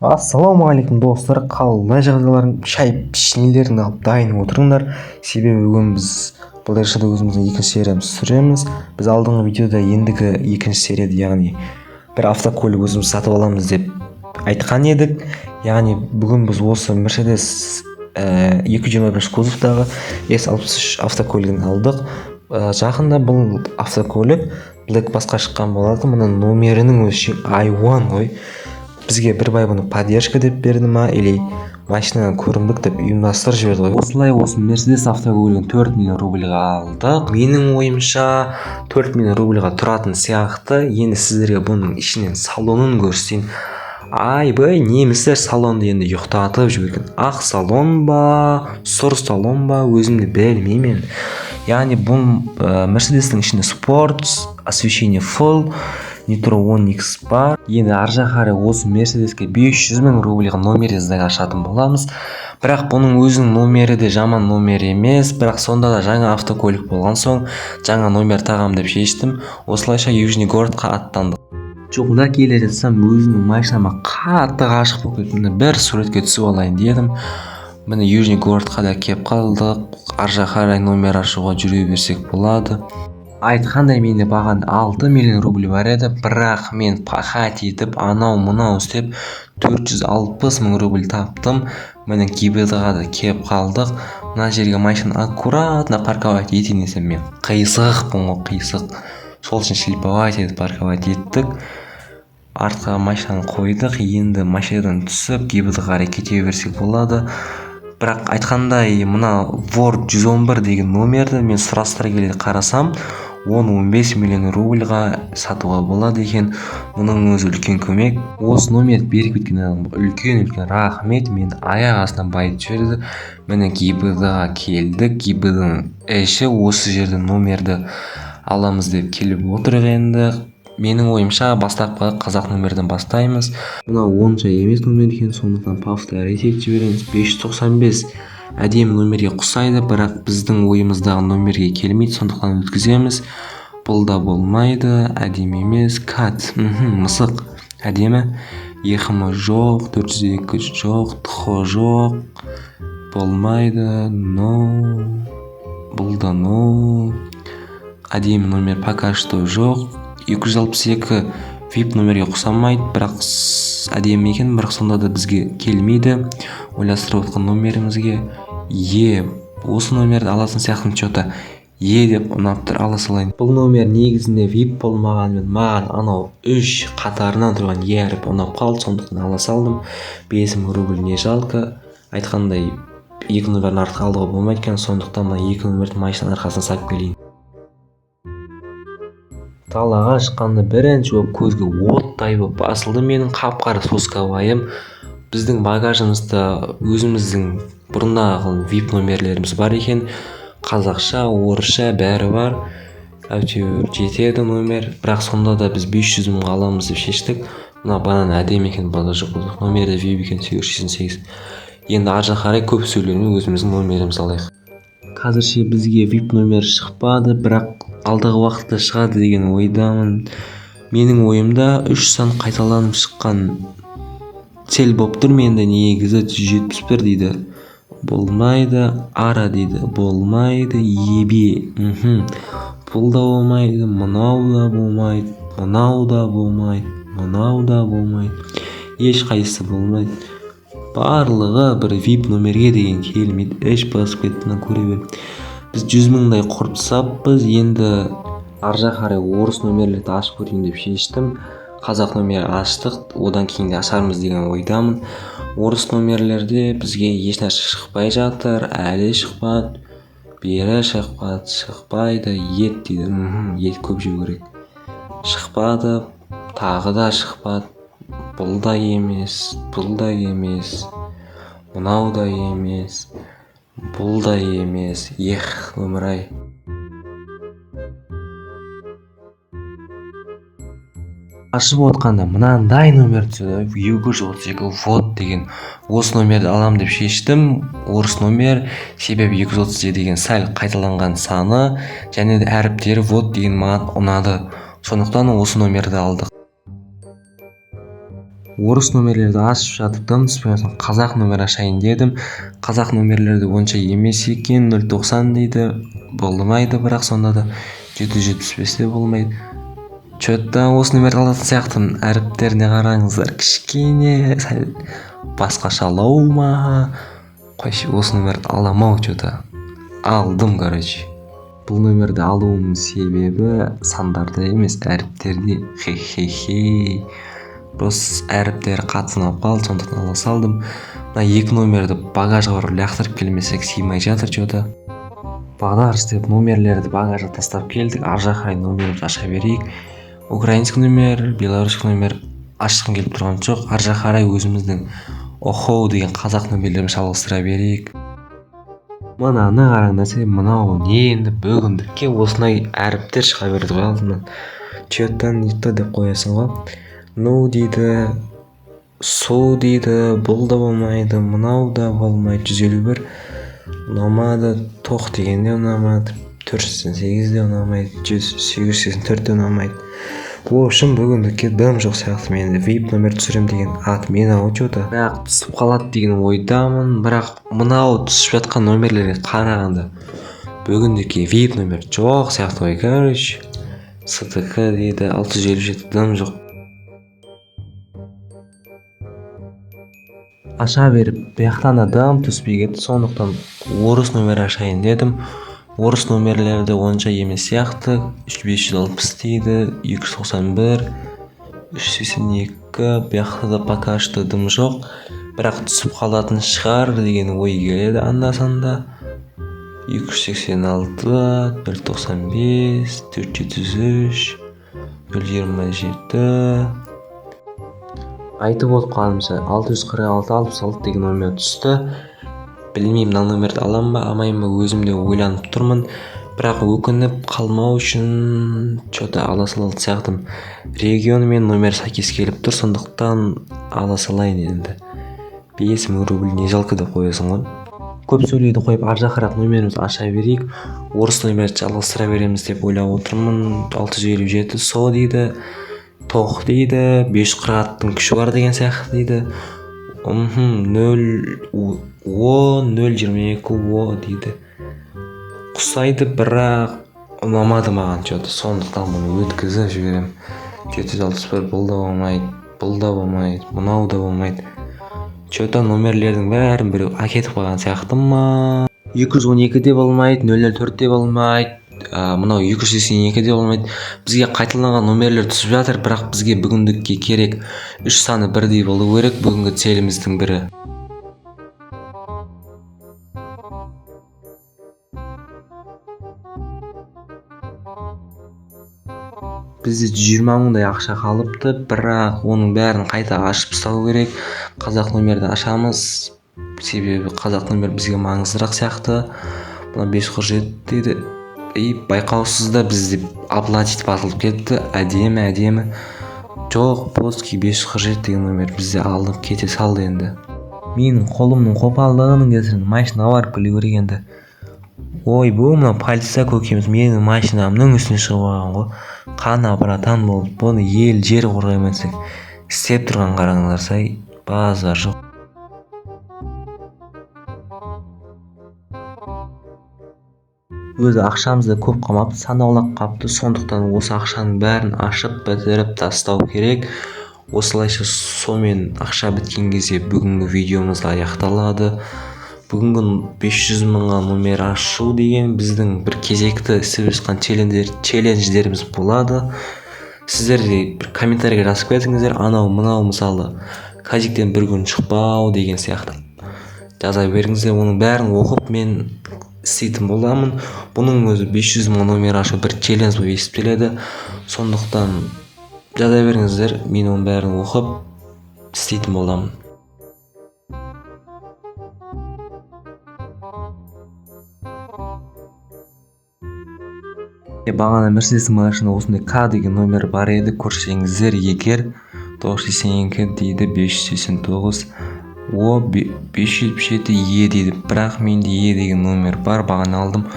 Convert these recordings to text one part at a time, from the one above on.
Ассалаумағалейкум достар, қалай жағдайларың? Шай пішнелерін алып дайын отырыңдар. Себебі бүгін біз былайша да өзіміздің екінші сериямызды түсіреміз. Біз алдыңғы видеода ендігі екінші серияда, яғни бір автокөлік өзіміз сатып аламыз деп айтқан едік. Яғни бүгін біз осы Mercedes 221 кузовтағы S63 автокөлігін алдық. Жақында бұл автокөлік Black Bassқа шыққан болады. Мұны номерінің өзі I1 ғой. Бізге бір бай бұны поддержка деп берді ма, или машинадан көрімдік деп ұйымдастырып жіберді ғой. Осылай осы Mercedes автокөлігін 4 миллион рубльға алдық. Менің ойымша 4 миллион рубльға тұратын сияқты. Енді сіздерге бұның ішінен салонын көрсетейін. Айбай, немістер салонды енді ұйықтатып жіберген. Ақ салон ба, сұр салон ба, өзімді білмеймін. Яғни бұл Mercedes'тің ішінде спорт, освещение full, Nitro Onix бар. Енді аржақары осы Mercedes'ке 500 мың рубльға номер ашатын боламыз. Бірақ бұның өзінің номері де жаман номер емес. Бірақ сонда да жаңа автокөлік болған соң жаңа номер тағам деп шештім. Осылайша Южный городқа аттандық. Жолда келе жатсам өзімнің машинама қатты ғашық болып кеттім. Бір суретке түсіп алайын дедім. Міне Южный городқа да кеп қалдық. Аржақарай номер ашуға жүре берсек болады. Айтқандай менде баған 6 миллион рубль бар еді, бірақ мен пахат етіп анау-мынау істеп 460 мың рубль таптым. Менің ГИБД-ға да кеп қалдық. Мына жерге машина аккуратно парковать етейін десем, мен қисықпын ғой, қисық. Сол үшін шлиповать етіп парковать еттік. Артқа машинаны қойдық. Енді машинадан түсіп ГИБД-ға қарай кете берсек болады. Бірақ айтқандай мына Word 111 деген номерді мен сұрастыра келе қарасам 10-15 миллион рубльға сатуға болады екен. Мұның өзі үлкен көмек. Осы номерді беріп кеткен адамға үлкен рахмет. Мен аяқ астынан байытып жіберді. Міне ГИБД-ға келдік. ГИБД-ның іші осы жерде номерді аламыз деп келіп отыр енді. Менің ойымша бастапқы қазақ номерден бастаймыз. Мына онша емес номер екен, сондықтан повторить етіп жібереміз. 595 әдемі номерге құсайды, бірақ біздің ойымыздағы номерге келмейді, сондықтан өткіземіз. Бұл да болмайды, әдемі емес. Кат, мысық, әдемі. EHM жоқ, 402 жоқ, ТХО жоқ, болмайды. Но, бұл да но. Әдемі номер пока что жоқ. 262 VIP номерге құсамайды, бірақ әдемі екен, бірақ сонда да бізге келмейді. Ойластырып отқан номерімізге осы номерді аласын сияқты что-то деп ұнап тұр, ала салайын. Бұл номер негізінде VIP болмағанымен маған анау 3 қатарынан тұрған әріп ұнап қалды, сондықтан ала салдым. 5000 рубль не жалко. Айтқандай 2 номерін артқа алдыға болмайды екен, сондықтан 2 номерді машинаның арқасына салып келейін. Далаға шыққанда бірінші болып көзге оттай болып басылды менің қап-қара соскабайым. Біздің багажымызда өзіміздің бұрындағы VIP номерлеріміз бар екен. Қазақша, орысша бәрі бар. Әйтеуір жетеді номер. Бірақ сонда да біз 500 мың аламыз деп шештік. Мына банан әдемі екен, багажы қойдық. Номері де VIP екен, 868. Енді аржа қарай көп сөйлемей өзіміздің номерімізді алайық. Қазірше бізге VIP номер шықпады, бірақ алдағы уақытта шығады деген ойдамын. Менің ойымда 3 сан қайталанып шыққан цел болып тұр. Менде негізі 171 дейді. Болмайды. Ара дейді. Болмайды. Ебе. Бұл да болмайды. Мынау да болмайды. Мынау да болмайды. Мынау да болмайды. Еш қайсысы болмайды. Барлығы бір VIP номерге деген келмейді. Еш басып кеттіні көре бер. Біз 100 мыңдай құртсаппыз. Енді аржа қарай орыс номерлерді ашып көрейін деп шештім. Қазақ номер аштық, одан кейін де ашармыз деген ойдамын. Орыс номерлерде бізге ешнәрсе шықпай жатыр, әлі шықпады, бері шықпайды, ет дейді. Ет көп жеу керек. Шықпады, тағы да шықпады. Бұл да емес, бұл да емес, мынау да емес, бұл да емес. Өмір-ай. Ашып отқанда мынандай номер түседі, 232 вод деген. Осы номерді алам деп шештім. Орыс номер, себебі 232 деген сәл қайталанған саны, және де әріптері вод деген маған ұнады. Сондықтан осы номерді алдық. орыс номерлерді ашып жатып дым түспеген соң қазақ номер ашайын дедім. Қазақ номерлерді онша емес екен, 090 дейді, болмайды, бірақ сонда да 775-те болмайды. Чөтті осы номерді алатын сияқтымын. Әріптеріне қараңыздар, кішкене сәл басқашалау ма. Қойшы, осы номерді аламау чөтті. Алдым, короче. Бұл номерді алуымның себебі сандарды емес, әріптерді. Хе-хе-хе. Просто әріптері қатынап қалды, сондықтан ала салдым. Мына екі номерді багажға барып лақтырып келмесек сыймай жатыр чөтті. Бағдар істеп номерлерді багажға тастап келдік. Ар жақ қарай номерімізді аша берейік. Украинский номер, белорусский номер ашқым келіп тұрған жоқ. Ар жақ қарай өзіміздің охоу деген қазақ номерлерін шалғыстыра берейік. Мынаны қараңдар, мынау не енді бүгіндікке осындай әріптер шыға берді ғой алдымнан. Чөттен нетті деп қоясың ғой. Ну дейді, су дейді, бұл да болмайды, мынау да болмайды. 151 ұнамады, тоқ дегенде ұнамады, 408 де ұнамайды, 884 де ұнамайды. В общем, бүгіндікке дым жоқ сияқты. Мен VIP номер түсірем деген ат мен ау чөті. Бірақ түсіп қалады деген ойдамын. Бірақ мынау түсіп жатқан номерлерге қарағанда бүгіндікке VIP номер жоқ сияқты ғой. Короче, СТК дейді, 657 дым жоқ. Аша беріп, бияқтан дым түспей кетті, сондықтан орыс номер ашайын дедім. Орыс номерлерді онша емес сияқты. 560 дейді, 291, 382, бияқта да пока что дым жоқ. Бірақ түсіп қалатын шығар деген ой келеді анда-санда. 286, 195, 473, 027. Айтып отқанымша 646-66 деген номер түсті. Білмеймін, мына номерді алам ба, алмайым ба, өзімде ойланып тұрмын. Бірақ өкініп қалмау үшін чөті ала салады сияқтым. Регион мен номер сәйкес келіп тұр, сондықтан ала салайын енді. 5000 рубль не жалко деп қоясың ғой. Көп сөйлейді қойып, ар жақ қарап номерімізді аша берейік. Орыс номерді жалғастыра береміз деп ойлап отырмын. 657 со дейді, тоқ дейді, 546-тың күші бар деген сияқты дейді. 0 022 дейді. Құсайды, бірақ ұнамады маған чөті, сондықтан бұны өткізіп жіберем. 761 бұл да болмайды, бұл да болмайды, мынау да болмайды. Чөті номерлердің бәрін біреу әкетіп қойған сияқты ма. 212 де болмайды, 004 де болмайды, мынау 282 де болмайды. Бізге қайталанған номерлер түсіп жатыр, бірақ бізге бүгіндікке керек 3 саны бірдей болу керек, бүгінгі целіміздің бірі. Бізде 120 мыңдай ақша қалыпты, бірақ оның бәрін қайта ашып тастау керек. Қазақ номерді ашамыз, себебі қазақ номер бізге маңыздырақ сияқты. Бұна 547 дейді. Байқаусызда бізде оплатить басылып кетті. Әдемі. Жоқ, плоский 547 деген номер бізде алынып кете салды енді. Менің қолымның қопалдығының кесірінен машина барып келе көргенді. Ой, бұл мына полиция көкеміз менің машинамның үстіне шығып алған ғой. Қана братан болып, бұны ел жер қорғаймасақ істеп тұрған қараңдар сай, базар жоқ. Өзі ақшамызды көп қамапты, санаулап қапты, сондықтан осы ақшаның бәрін ашып бітіріп тастау керек. Осылайша сомен ақша біткен кезде бүгінгі видеомыз аяқталады. Бүгінгі 500 мыңға номер ашу деген біздің бір кезекті істеп жатқан челлендждеріміз болады. Сіздер де бір комментарийге жазып кетіңіздер, анау мынау мысалы казиктен бір күн шықпау деген сияқты жаза беріңіздер. Оның бәрін оқып мен істейтін боламын. Бұның өзі 500 мың номер ашу бір челлендж болып есептеледі. Сондықтан жаза беріңіздер, мен оның бәрін оқып істейтін боламын. Бағана Мерседес машина осындай К деген номер бар еді, көрсеңіздер егер. 982 дейді, 589, О 577 Е дейді, бірақ менде Е деген номер бар, бағана алдым,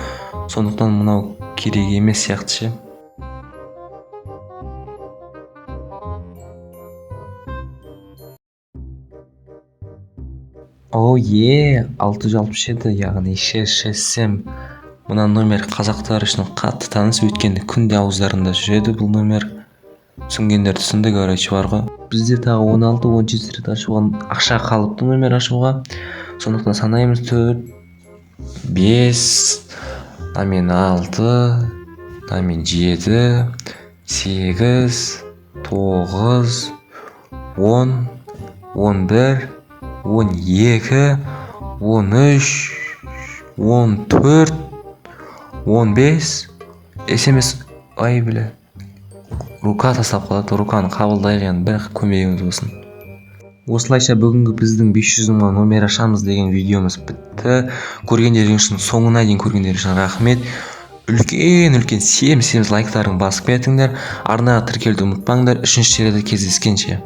сондықтан мынау керек емес сияқты ше. Ое 667 яғни ШШ7. Мына номер қазақтар үшін қатты таныс, өйткені күнде ауыздарында жүреді бұл номер. Түсінгендер түсінді, короче, бар ғой. Бізде тағы 16-17 рет ашуға ақша қалыпты номер ашуға. Сондықтан санаймыз: 4, 5, намен 6, намен 7, 8, 9, 10, 11, 12, 13, 14, 15. SMS, ай бля, рука тастап қалады, руканы қабылдайық енді, бірақ көмегіңіз болсын. Осылайша бүгінгі біздің 500 мың номер ашамыз деген видеомыз бітті. Көргендеріңіз үшін, соңына дейін көргендеріңіз үшін рахмет. Үлкен семіз лайктарын басып кетіңдер. Арнаға тіркелуді ұмытпаңдар. 3-ші серияда кездескенше.